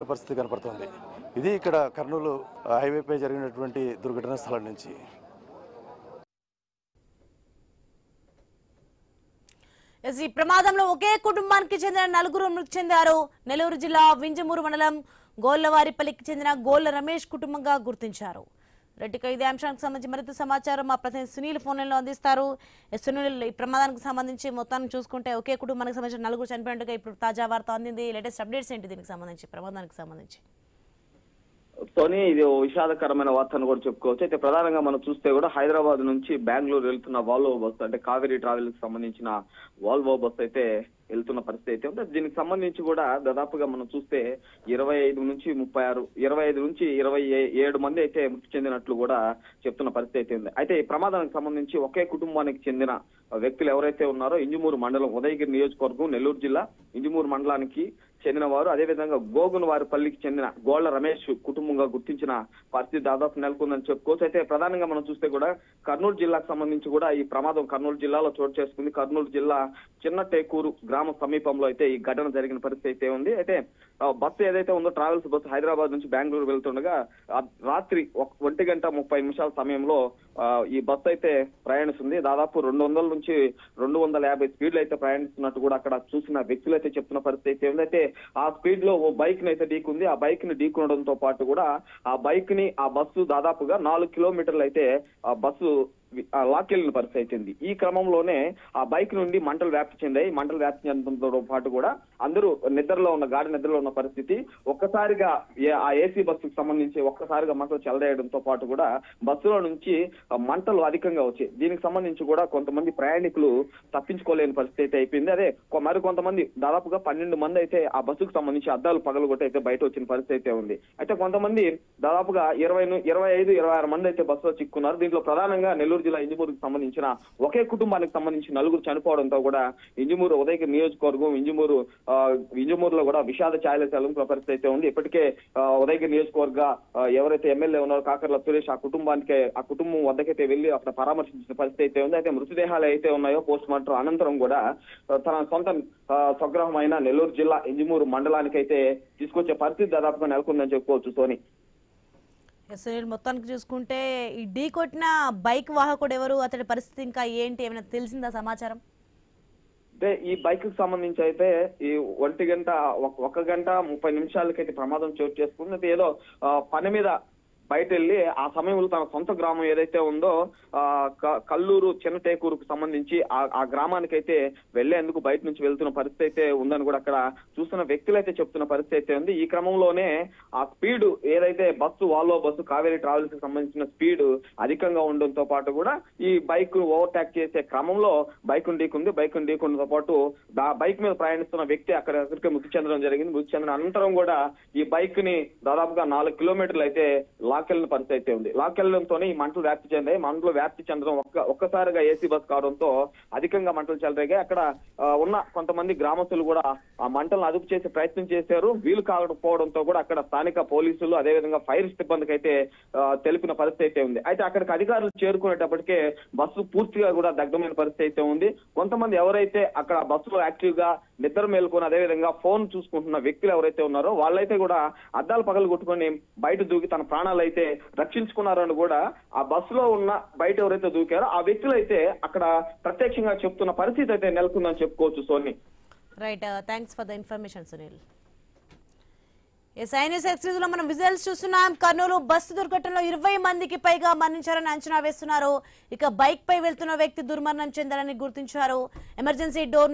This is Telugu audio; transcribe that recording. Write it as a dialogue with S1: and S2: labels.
S1: పరిస్థితి కనపడుతోంది. ఇది ఇక్కడ కర్నూలు హైవేపై జరిగినటువంటి దుర్ఘటన స్థలం నుంచి.
S2: ఈ ప్రమాదంలో ఒకే కుటుంబానికి చెందిన నలుగురు మృతి చెందారు. నెల్లూరు జిల్లా వింజమూరు మండలం గోళ్లవారిపల్లికి చెందిన గోళ్ల రమేష్ కుటుంబంగా గుర్తించారు. రెడ్డిక ఇదే అంశానికి సంబంధించి మరింత సమాచారం మా ప్రతినిధి సునీల్ ఫోన్లలో అందిస్తారు. సునీల్, ఈ ప్రమాదానికి సంబంధించి మొత్తాన్ని చూసుకుంటే ఒకే కుటుంబానికి సంబంధించిన నలుగురు చనిపోయినట్టుగా ఇప్పుడు తాజా వార్త అందింది. లేటెస్ట్ అప్డేట్స్ ఏంటి దీనికి సంబంధించి, ప్రమాదానికి సంబంధించి?
S3: సోనీ, ఇది విషాదకరమైన వార్తను కూడా చెప్పుకోవచ్చు. అయితే ప్రధానంగా మనం చూస్తే కూడా హైదరాబాద్ నుంచి బెంగళూరు వెళ్తున్న వాల్వో బస్సు, అంటే కావేరీ ట్రావెల్ కి సంబంధించిన వాల్వో బస్సు అయితే వెళ్తున్న పరిస్థితి అయితే ఉంది. దీనికి సంబంధించి కూడా దాదాపుగా మనం చూస్తే 25 నుంచి 27 మంది అయితే మృతి చెందినట్లు కూడా చెప్తున్న పరిస్థితి అయితే ఉంది. అయితే ఈ ప్రమాదానికి సంబంధించి ఒకే కుటుంబానికి చెందిన వ్యక్తులు ఎవరైతే ఉన్నారో ఇంజమూరు మండలం, ఉదయగిరి నియోజకవర్గం, నెల్లూరు జిల్లా ఇంజమూరు మండలానికి చెందిన వారు, అదేవిధంగా గోగునవారిపల్లికి చెందిన గోళ్ల రమేష్ కుటుంబంగా గుర్తించిన పరిస్థితి దాదాపు నెలకొందని చెప్పుకోవచ్చు. అయితే ప్రధానంగా మనం చూస్తే కూడా కర్నూలు జిల్లాకు సంబంధించి కూడా ఈ ప్రమాదం కర్నూలు జిల్లాలో చోటు చేసుకుంది. కర్నూలు జిల్లా చిన్న టేకూరు గ్రామ సమీపంలో అయితే ఈ ఘటన జరిగిన పరిస్థితి అయితే ఉంది. అయితే బస్సు ఏదైతే ఉందో ట్రావెల్స్ బస్సు హైదరాబాద్ నుంచి బెంగళూరు వెళ్తుండగా రాత్రి 1:30 సమయంలో ఈ బస్సు అయితే ప్రయాణిస్తుంది. దాదాపు 200 నుంచి 250 స్పీడ్లు అయితే ప్రయాణిస్తున్నట్టు కూడా అక్కడ చూసిన వ్యక్తులు అయితే చెప్తున్న పరిస్థితి అయితే ఉంది. అయితే ఆ స్పీడ్ లో ఓ బైక్ ని అయితే ఢీకుంది. ఆ బైక్ ని ఢీకొనడంతో పాటు కూడా ఆ బస్సు దాదాపుగా 4 కిలోమీటర్లు అయితే ఆ బస్సు లాక్కెళ్లిన పరిస్థితి అయితుంది. ఈ క్రమంలోనే ఆ బైక్ నుండి మంటలు వ్యాప్తి చెందాయి. మంటలు వ్యాప్తి చెందడంతో పాటు కూడా అందరూ గాఢ నిద్రలో ఉన్న పరిస్థితి. ఒక్కసారిగా ఆ ఏసీ బస్సుకు సంబంధించి ఒక్కసారిగా మంటలు చెలరేయడంతో పాటు కూడా బస్సులో నుంచి మంటలు అధికంగా వచ్చాయి. దీనికి సంబంధించి కూడా కొంతమంది ప్రయాణికులు తప్పించుకోలేని పరిస్థితి అయితే అయిపోయింది. అదే మరి కొంతమంది దాదాపుగా 12 మంది అయితే ఆ బస్సుకు సంబంధించి అద్దాలు పగలగొట్టి అయితే బయట వచ్చిన పరిస్థితి అయితే ఉంది. అయితే కొంతమంది దాదాపుగా 25-26 మంది అయితే బస్సులో చిక్కున్నారు. దీంట్లో ప్రధానంగా నెల్లూరు జిల్లా ఇంజమూరుకు సంబంధించిన ఒకే కుటుంబానికి సంబంధించి నలుగురు చనిపోవడంతో కూడా ఇంజమూరు ఉదయగిరి నియోజకవర్గం ఇంజమూరులో కూడా విషాద ఛాయలు చల్లుకున్న పరిస్థితి అయితే ఉంది. ఇప్పటికే ఉదయగిరి నియోజకవర్గ ఎవరైతే ఎమ్మెల్యే ఉన్నారో కాకర్ల సురేష్ ఆ కుటుంబం వద్దకైతే వెళ్లి అక్కడ పరామర్శించిన పరిస్థితి అయితే ఉంది. అయితే మృతదేహాలు అయితే ఉన్నాయో పోస్ట్ మార్టం అనంతరం కూడా తన సొంత స్వగృహమైన నెల్లూరు జిల్లా ఇంజమూరు మండలానికి అయితే తీసుకొచ్చే పరిస్థితి దాదాపుగా నెలకొందని చెప్పుకోవచ్చు. సోని,
S2: సునీల్, మొత్తానికి చూసుకుంటే ఈ ఢీ కొట్టిన బైక్ వాహకుడు ఎవరు, అతడి పరిస్థితి ఇంకా ఏంటి, ఏమైనా తెలిసిందా సమాచారం?
S3: అంటే ఈ బైక్ కు సంబంధించి అయితే ఈ 1:30 అయితే ప్రమాదం చోటు చేసుకుంది. అయితే ఏదో పని మీద బయట వెళ్ళి ఆ సమయంలో తన సొంత గ్రామం ఏదైతే ఉందో కల్లూరు చిన్న టేకూరుకు సంబంధించి ఆ గ్రామానికి అయితే వెళ్లేందుకు బయట నుంచి వెళ్తున్న పరిస్థితి అయితే ఉందని కూడా అక్కడ చూస్తున్న వ్యక్తులు అయితే చెప్తున్న పరిస్థితి అయితే ఉంది. ఈ క్రమంలోనే ఆ స్పీడ్ ఏదైతే వాల్వో బస్సు కావేరీ ట్రావెల్స్ కి సంబంధించిన స్పీడ్ అధికంగా ఉండడంతో పాటు కూడా ఈ బైక్ ఓవర్టేక్ చేసే క్రమంలో బైక్ ఢీకొనడంతో పాటు బైక్ మీద ప్రయాణిస్తున్న వ్యక్తి అక్కడికి మృతి చెందడం జరిగింది. మృతి చెందిన అనంతరం కూడా ఈ బైక్ ని దాదాపుగా 4 కిలోమీటర్లు అయితే లాక్కెళ్లిన పరిస్థితి అయితే ఉంది. లాక్కెళ్లడంతోనే ఈ మంటలు వ్యాప్తి చెందాయి. మంటలు వ్యాప్తి చెందడం ఒక్కసారిగా ఏసీ బస్ కావడంతో అధికంగా మంటలు చెలరేగాయి. అక్కడ ఉన్న కొంతమంది గ్రామస్తులు కూడా ఆ మంటలను అదుపు చేసే ప్రయత్నం చేశారు. వీలు కాకపోవడంతో కూడా అక్కడ స్థానిక పోలీసులు అదేవిధంగా ఫైర్ సిబ్బందికి అయితే తెలిపిన పరిస్థితి అయితే ఉంది. అయితే అక్కడికి అధికారులు చేరుకునేటప్పటికే బస్సు పూర్తిగా కూడా దగ్ధమైన పరిస్థితి అయితే ఉంది. కొంతమంది ఎవరైతే అక్కడ బస్సులో యాక్టివ్ గా నిద్ర మేల్కొని అదేవిధంగా ఫోన్ చూసుకుంటున్న వ్యక్తులు ఎవరైతే ఉన్నారో వాళ్ళైతే కూడా అద్దాలు పగలు కొట్టుకొని బయట దూకి తన ప్రాణాలు అయితే రక్షించుకున్నారని కూడా ఆ బస్సులో ఉన్న బయట ఎవరైతే దూకారో ఆ వ్యక్తులు అయితే అక్కడ ప్రత్యక్షంగా చెప్తున్న పరిస్థితి అయితే నెలకొందని చెప్పుకోవచ్చు. Soni,
S2: right, thanks for the information Sunil. Exclusive లో మనం విజువల్స్ చూస్తున్నాం. కర్నూలు బస్సు దుర్ఘటనలో 20 మందికి పైగా మరణించారని అంచనా వేస్తున్నారు. ఇక బైక్ పై వెళ్తున్న వ్యక్తి దుర్మరణం చెందారని గుర్తించారు. Emergency door